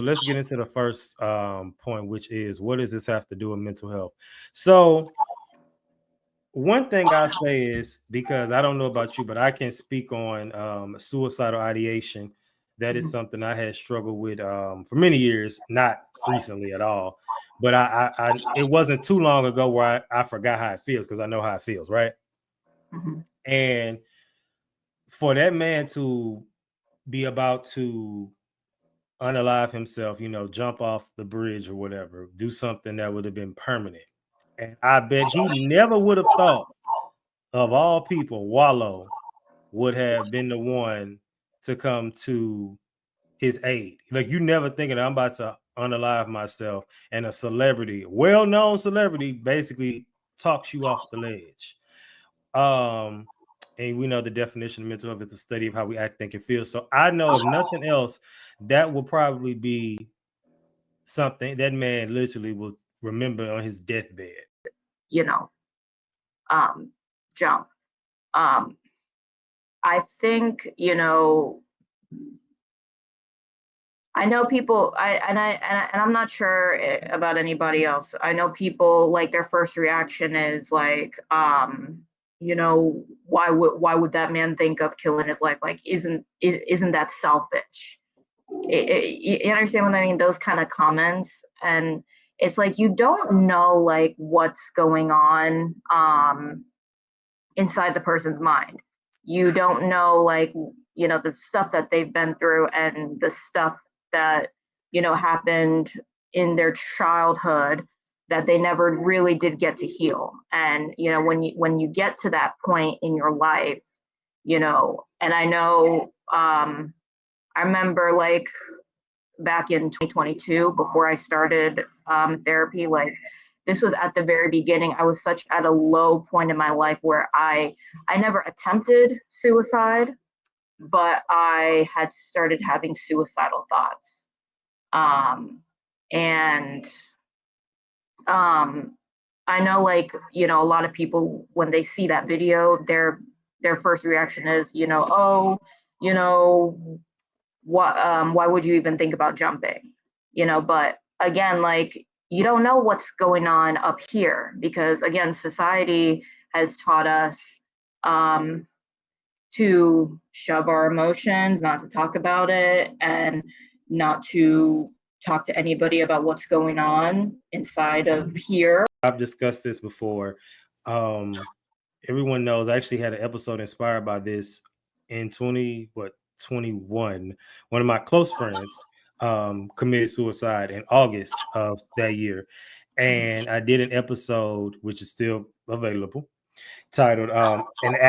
let's get into the first point, which is, what does this have to do with mental health? So one thing I say is, because I don't know about you, but I can speak on suicidal ideation. That is something I had struggled with for many years, not recently at all. But it wasn't too long ago where I forgot how it feels, because I know how it feels, right? Mhm. And for that man to be about to unalive himself, jump off the bridge or whatever, do something that would have been permanent. And I bet he never would have thought, of all people, Wallo would have been the one to come to his aid. Like, you never thinking, I'm about to unalive myself, and a celebrity, well-known celebrity, basically talks you off the ledge. And we know the definition of mental health is the study of how we act, think, and feel. So I know, if nothing else, that will probably be something that man literally will remember on his deathbed. You know, jump. I think, I know people. I'm not sure about anybody else. I know people, like, their first reaction is like, why would that man think of killing his life? Like, isn't that selfish? You understand what I mean? Those kind of comments, and it's like, you don't know, like, what's going on inside the person's mind. You don't know, like, the stuff that they've been through, and the stuff that, happened in their childhood that they never really did get to heal. And, when you get to that point in your life, and I know, I remember, like, back in 2022, before I started therapy, like, this was at the very beginning. I was such at a low point in my life where I never attempted suicide, but I had started having suicidal thoughts. And I know, like, a lot of people, when they see that video, their first reaction is, oh, why would you even think about jumping? But again, like, you don't know what's going on up here, because again, society has taught us to shove our emotions, not to talk about it, and not to talk to anybody about what's going on inside of here. I've discussed this before. Everyone knows I actually had an episode inspired by this in 21. One of my close friends committed suicide in August of that year. And I did an episode, which is still available, titled An